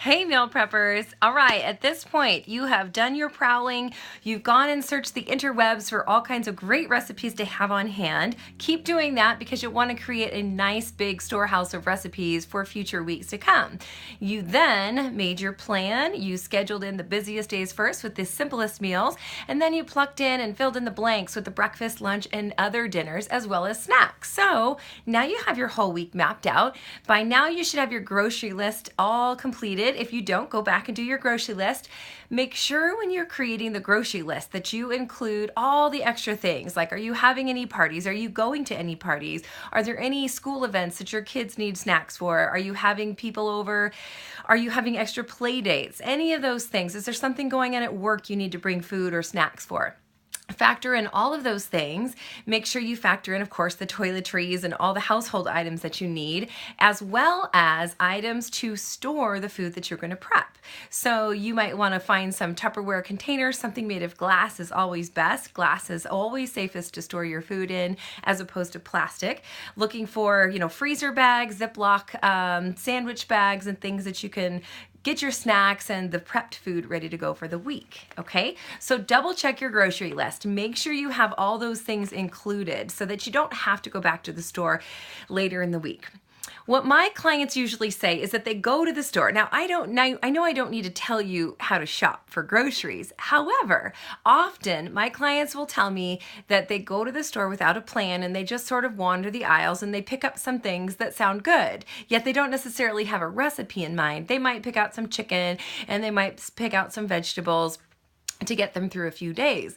Hey, meal preppers. All right, at this point, you have done your prowling. You've gone and searched the interwebs for all kinds of great recipes to have on hand. Keep doing that because you want to create a nice big storehouse of recipes for future weeks to come. You then made your plan. You scheduled in the busiest days first with the simplest meals, and then you plucked in and filled in the blanks with the breakfast, lunch, and other dinners as well as snacks. So now you have your whole week mapped out. By now, you should have your grocery list all completed. If you don't, go back and do your grocery list. Make sure when you're creating the grocery list that you include all the extra things, like are you having any parties? Are you going to any parties? Are there any school events that your kids need snacks for? Are you having people over? Are you having extra play dates? Any of those things. Is there something going on at work you need to bring food or snacks for? Factor in all of those things. Make sure you factor in, of course, the toiletries and all the household items that you need, as well as items to store the food that you're going to prep. So you might want to find some Tupperware containers. Something made of glass is always best. Glass is always safest to store your food in as opposed to plastic. Looking for, freezer bags, Ziploc sandwich bags, and things that you can get your snacks and the prepped food ready to go for the week, okay? So double check your grocery list. Make sure you have all those things included so that you don't have to go back to the store later in the week. What my clients usually say is that they go to the store. Now, I know I don't need to tell you how to shop for groceries. However, often my clients will tell me that they go to the store without a plan and they just sort of wander the aisles and they pick up some things that sound good, yet they don't necessarily have a recipe in mind. They might pick out some chicken and they might pick out some vegetables to get them through a few days.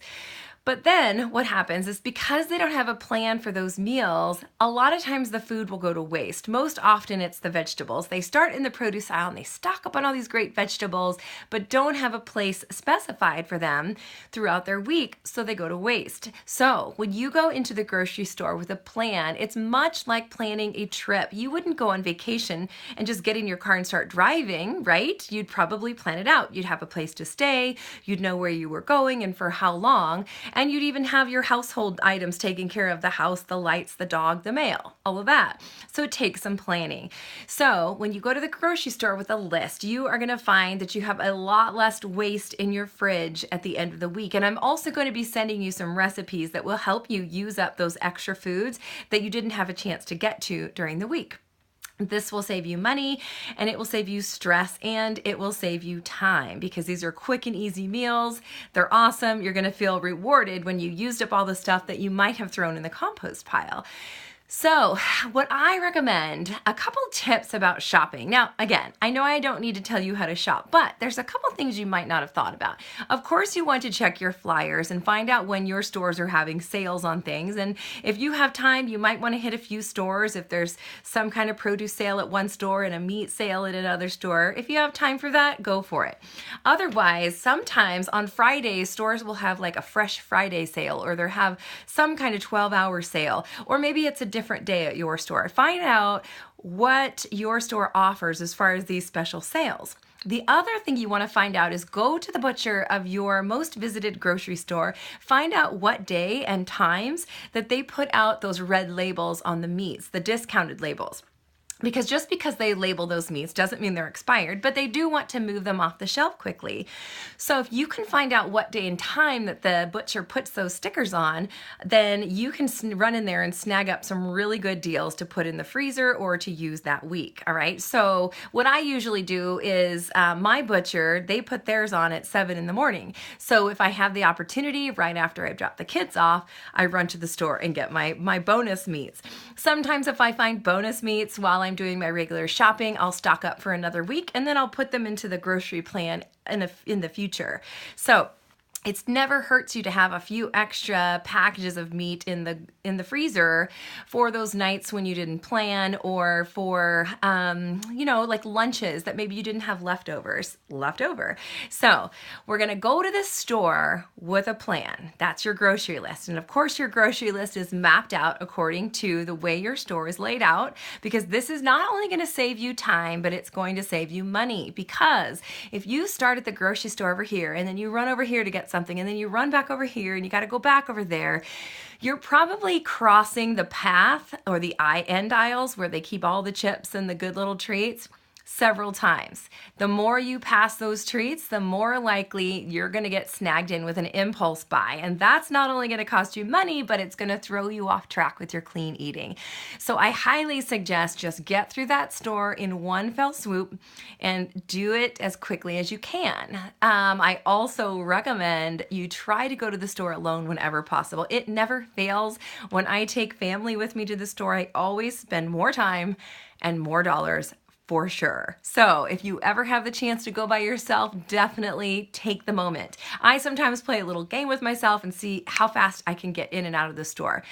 But then what happens is because they don't have a plan for those meals, a lot of times the food will go to waste. Most often it's the vegetables. They start in the produce aisle and they stock up on all these great vegetables, but don't have a place specified for them throughout their week, so they go to waste. So when you go into the grocery store with a plan, it's much like planning a trip. You wouldn't go on vacation and just get in your car and start driving, right? You'd probably plan it out. You'd have a place to stay. You'd know where you were going and for how long. And you'd even have your household items taken care of: the house, the lights, the dog, the mail, all of that. So it takes some planning. So when you go to the grocery store with a list, you are going to find that you have a lot less waste in your fridge at the end of the week. And I'm also going to be sending you some recipes that will help you use up those extra foods that you didn't have a chance to get to during the week. This will save you money, and it will save you stress, and it will save you time, because these are quick and easy meals. They're awesome. You're going to feel rewarded when you used up all the stuff that you might have thrown in the compost pile. So what I recommend, a couple tips about shopping. Now, again, I know I don't need to tell you how to shop, but there's a couple things you might not have thought about. Of course, you want to check your flyers and find out when your stores are having sales on things. And if you have time, you might want to hit a few stores. If there's some kind of produce sale at one store and a meat sale at another store, if you have time for that, go for it. Otherwise, sometimes on Fridays, stores will have like a Fresh Friday sale, or they'll have some kind of 12-hour sale, or maybe it's a different day at your store. Find out what your store offers as far as these special sales. The other thing you want to find out is go to the butcher of your most visited grocery store. Find out what day and times that they put out those red labels on the meats, the discounted labels. Because just because they label those meats doesn't mean they're expired, but they do want to move them off the shelf quickly. So if you can find out what day and time that the butcher puts those stickers on, then you can run in there and snag up some really good deals to put in the freezer or to use that week, all right? So what I usually do is my butcher, they put theirs on at 7 in the morning. So if I have the opportunity right after I've dropped the kids off, I run to the store and get my bonus meats. Sometimes if I find bonus meats while I'm doing my regular shopping, I'll stock up for another week, and then I'll put them into the grocery plan in the future. So it never hurts you to have a few extra packages of meat in the freezer for those nights when you didn't plan, or for like lunches that maybe you didn't have left over. So we're gonna go to this store with a plan. That's your grocery list, and of course your grocery list is mapped out according to the way your store is laid out, because this is not only going to save you time, but it's going to save you money. Because if you start at the grocery store over here and then you run over here to get something, and then you run back over here and you got to go back over there, you're probably crossing the path or the end aisles where they keep all the chips and the good little treats several times. The more you pass those treats, the more likely you're going to get snagged in with an impulse buy. And that's not only going to cost you money, but it's going to throw you off track with your clean eating. So I highly suggest just get through that store in one fell swoop and do it as quickly as you can. I also recommend you try to go to the store alone whenever possible. It never fails. When I take family with me to the store, I always spend more time and more dollars for sure. So if you ever have the chance to go by yourself, definitely take the moment. I sometimes play a little game with myself and see how fast I can get in and out of the store.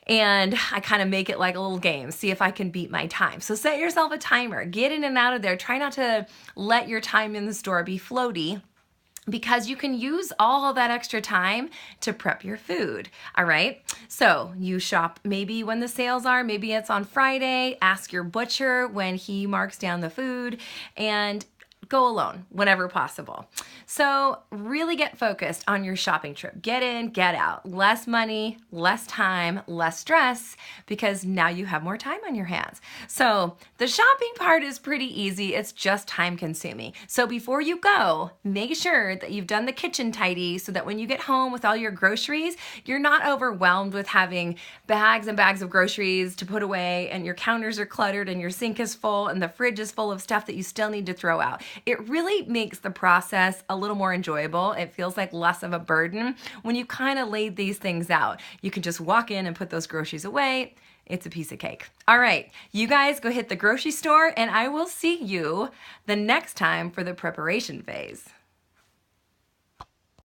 And I kind of make it like a little game, see if I can beat my time. So set yourself a timer, get in and out of there. Try not to let your time in the store be floaty, because you can use all of that extra time to prep your food, all right? So you shop maybe when the sales are, maybe it's on Friday, ask your butcher when he marks down the food, and go alone whenever possible. So really get focused on your shopping trip. Get in, get out. Less money, less time, less stress, because now you have more time on your hands. So the shopping part is pretty easy. It's just time consuming. So before you go, make sure that you've done the kitchen tidy so that when you get home with all your groceries, you're not overwhelmed with having bags and bags of groceries to put away, and your counters are cluttered and your sink is full and the fridge is full of stuff that you still need to throw out. It really makes the process a little more enjoyable. It feels like less of a burden when you kind of laid these things out. You can just walk in and put those groceries away. It's a piece of cake. All right, you guys go hit the grocery store, and I will see you the next time for the preparation phase.